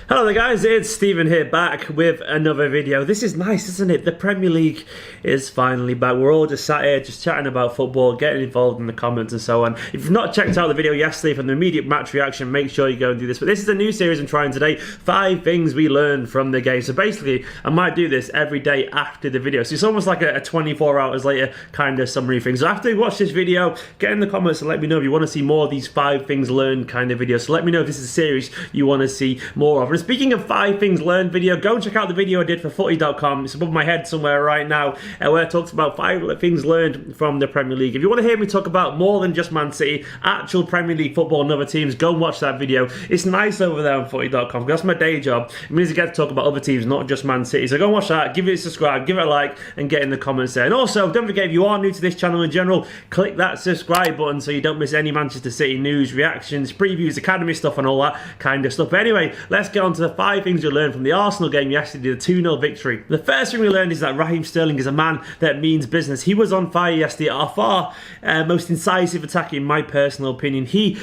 Hello there guys, it's Stephen here back with another video. This is nice, isn't it? The Premier League is finally back. We're all just sat here just chatting about football, getting involved in the comments and so on. If you've not checked out the video yesterday from the immediate match reaction, make sure you go and do this. But this is a new series I'm trying today. 5 things we learned from the game. So basically, I might do this every day after the video. So it's almost like a 24 hours later kind of summary thing. So after you watch this video, get in the comments and let me know if you want to see more of these 5 things learned kind of videos. So let me know if this is a series you want to see more of. And speaking of 5 things learned video, go and check out the video I did for footy.com. It's above my head somewhere right now, where I talked about 5 things learned from the Premier League. If you want to hear me talk about more than just Man City, actual Premier League football and other teams, go and watch that video. It's nice over there on footy.com. That's my day job. It means I get to talk about other teams, not just Man City. So go and watch that, give it a subscribe, give it a like, and get in the comments there. And also, don't forget, if you are new to this channel in general, click that subscribe button so you don't miss any Manchester City news, reactions, previews, academy stuff, and all that kind of stuff. But anyway, let's get on to the 5 things we learned from the Arsenal game yesterday, the 2-0 victory. The first thing we learned is that Raheem Sterling is a man that means business. He was on fire yesterday, our far most incisive attack in my personal opinion. He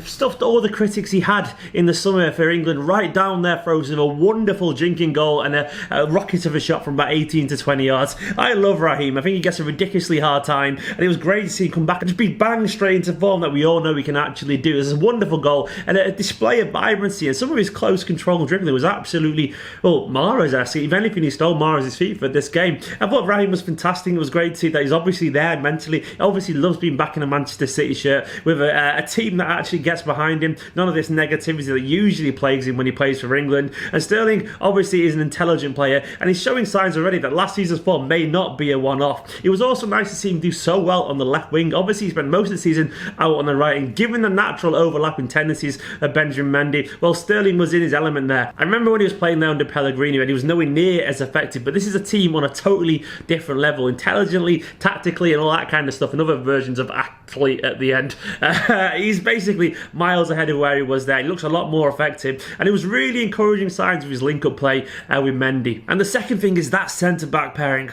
stuffed all the critics he had in the summer for England right down their throats with a wonderful jinking goal and a rocket of a shot from about 18 to 20 yards. I love Raheem. I think he gets a ridiculously hard time, and it was great to see him come back and just be banged straight into form that we all know he can actually do. It's a wonderful goal and a display of vibrancy, and some of his close control dribbling was absolutely, well, Mahrez actually, if anything, he stole Mahrez's feet for this game. I thought Raheem was fantastic. It was great to see that he's obviously there mentally. He obviously loves being back in a Manchester City shirt with a team that actually gets behind him. None of this negativity that usually plagues him when he plays for England. And Sterling obviously is an intelligent player, and he's showing signs already that last season's form may not be a one-off. It was also nice to see him do so well on the left wing. Obviously, he spent most of the season out on the right, and given the natural overlapping tendencies of Benjamin Mendy, well, Sterling was in his element there. I remember when he was playing there under Pellegrini and he was nowhere near as effective, but this is a team on a totally different level, intelligently, tactically, and all that kind of stuff, and other versions of athlete at the end. He's basically miles ahead of where he was there. He looks a lot more effective, and it was really encouraging signs of his link-up play with Mendy. And the second thing is that centre-back pairing.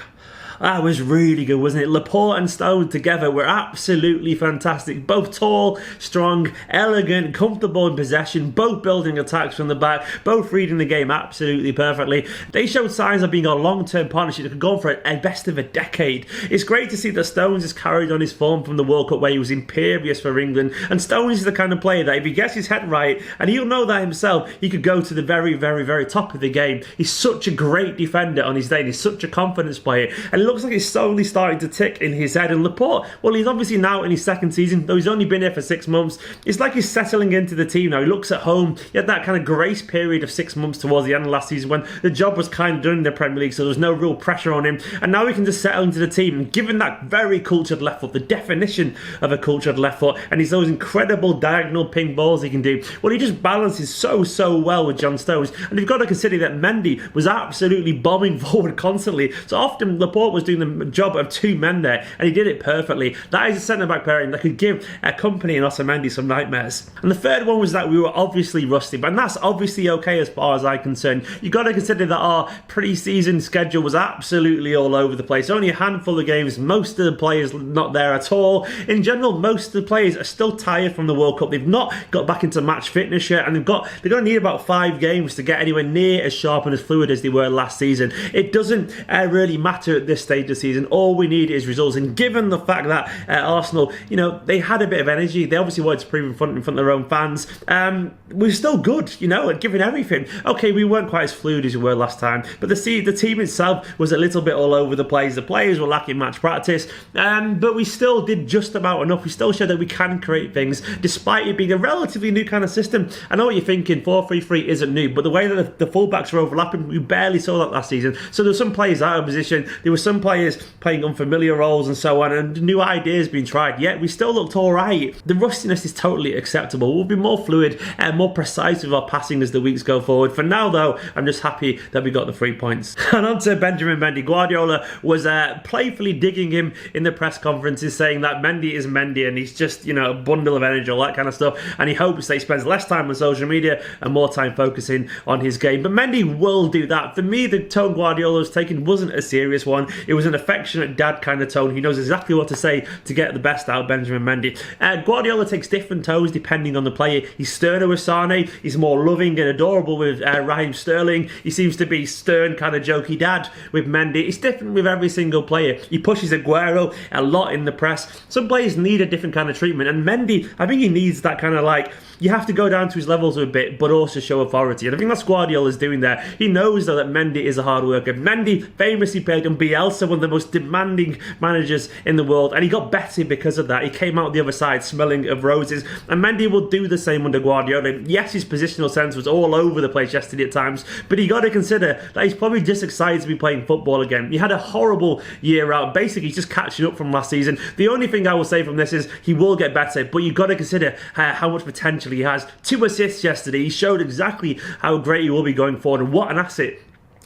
That was really good, wasn't it? Laporte and Stone together were absolutely fantastic. Both tall, strong, elegant, comfortable in possession, both building attacks from the back, both reading the game absolutely perfectly. They showed signs of being a long-term partnership that could go on for a best of a decade. It's great to see that Stones has carried on his form from the World Cup where he was imperious for England. And Stones is the kind of player that if he gets his head right, and he'll know that himself, he could go to the very, very, very top of the game. He's such a great defender on his day, and he's such a confidence player. And looks like it's slowly starting to tick in his head. And Laporte, well, he's obviously now in his 2nd season, though he's only been here for 6 months. It's like he's settling into the team now. He looks at home. He had that kind of grace period of 6 months towards the end of last season when the job was kind of done in the Premier League, so there was no real pressure on him. And now he can just settle into the team. And given that very cultured left foot, the definition of a cultured left foot, and he's those incredible diagonal ping balls he can do, well, he just balances so well with John Stones. And you've got to consider that Mendy was absolutely bombing forward constantly. So often Laporte was doing the job of 2 men there, and he did it perfectly. That is a centre-back pairing that could give Kompany and Mendy some nightmares. And the third one was that we were obviously rusty, but that's obviously okay as far as I'm concerned. You've got to consider that our pre-season schedule was absolutely all over the place. Only a handful of games, most of the players not there at all. In general, most of the players are still tired from the World Cup. They've not got back into match fitness yet, and they're going to need about 5 games to get anywhere near as sharp and as fluid as they were last season. It doesn't really matter at this stage of the season. All we need is results, and given the fact that Arsenal, you know, they had a bit of energy, they obviously wanted to prove in front of their own fans, we're still good, you know, at giving everything. Okay, we weren't quite as fluid as we were last time, but the team itself was a little bit all over the place. The players were lacking match practice, but we still did just about enough. We still showed that we can create things, despite it being a relatively new kind of system. I know what you're thinking, 4-3-3 isn't new, but the way that the fullbacks were overlapping, we barely saw that last season. So there were some players out of position, there were some players playing unfamiliar roles and so on, and new ideas being tried, yet we still looked alright. The rustiness is totally acceptable. We'll be more fluid and more precise with our passing as the weeks go forward. For now though, I'm just happy that we got the 3 points. And on to Benjamin Mendy. Guardiola was playfully digging him in the press conferences, saying that Mendy is Mendy and he's just, you know, a bundle of energy, all that kind of stuff, and he hopes that he spends less time on social media and more time focusing on his game. But Mendy will do that. For me, the tone Guardiola was taking wasn't a serious one. It was an affectionate dad kind of tone. He knows exactly what to say to get the best out of Benjamin Mendy. Guardiola takes different tones depending on the player. He's sterner with Sane. He's more loving and adorable with Raheem Sterling. He seems to be stern, kind of jokey dad with Mendy. It's different with every single player. He pushes Aguero a lot in the press. Some players need a different kind of treatment, and Mendy, I think he needs that kind of like, you have to go down to his levels a bit, but also show authority. And I think that's Guardiola's doing there. He knows, though, that Mendy is a hard worker. Mendy famously played on Bielsa, one of the most demanding managers in the world, and he got better because of that. He came out the other side smelling of roses, and Mendy will do the same under Guardiola. Yes, his positional sense was all over the place yesterday at times, but you got to consider that he's probably just excited to be playing football again. He had a horrible year out. Basically, he's just catching up from last season. The only thing I will say from this is he will get better, but you've got to consider how much potential he has. 2 assists yesterday. He showed exactly how great he will be going forward and what an asset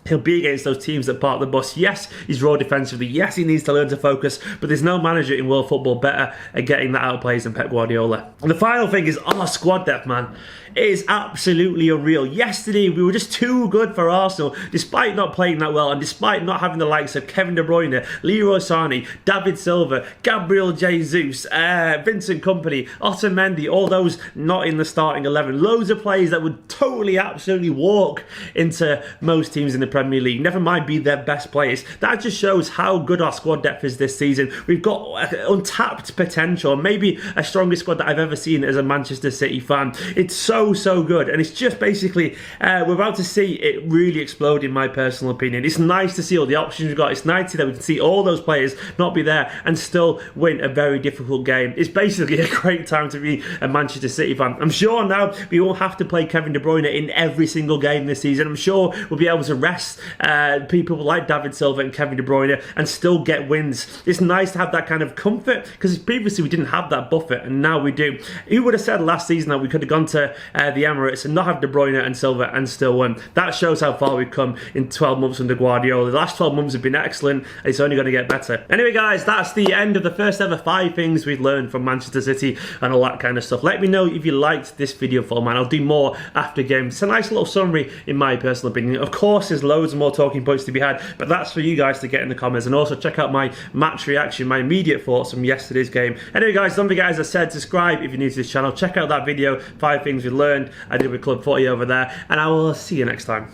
he'll be against those teams that park the bus. Yes, he's raw defensively. Yes, he needs to learn to focus, but there's no manager in world football better at getting that out of plays than Pep Guardiola. And the final thing is our squad depth, man. It is absolutely unreal. Yesterday, we were just too good for Arsenal, despite not playing that well, and despite not having the likes of Kevin De Bruyne, Leroy Sané, David Silva, Gabriel Jesus, Vincent Kompany, Mendy, all those not in the starting 11. Loads of players that would totally, absolutely walk into most teams in the Premier League, never mind be their best players. That just shows how good our squad depth is this season. We've got untapped potential, maybe a strongest squad that I've ever seen as a Manchester City fan. It's so good, and it's just basically we're about to see it really explode, in my personal opinion. It's nice to see all the options we've got. It's nice that we can see all those players not be there and still win a very difficult game. It's basically a great time to be a Manchester City fan. I'm sure now we won't have to play Kevin De Bruyne in every single game this season. I'm sure we'll be able to rest people like David Silva and Kevin De Bruyne and still get wins. It's nice to have that kind of comfort, because previously we didn't have that buffer, and now we do. Who would have said last season that we could have gone to the Emirates and not have De Bruyne and Silva and still win? That shows how far we've come in 12 months under Guardiola. The last 12 months have been excellent, and it's only going to get better. Anyway, guys, that's the end of the first ever 5 things we've learned from Manchester City and all that kind of stuff. Let me know if you liked this video format. I'll do more after games. It's a nice little summary, in my personal opinion. Of course, there's loads more talking points to be had, but that's for you guys to get in the comments, and also check out my match reaction, my immediate thoughts from yesterday's game. Anyway, guys, don't forget, as I said, subscribe if you're new to this channel. Check out that video, 5 things we learned. I did with Club 40 over there, and I will see you next time.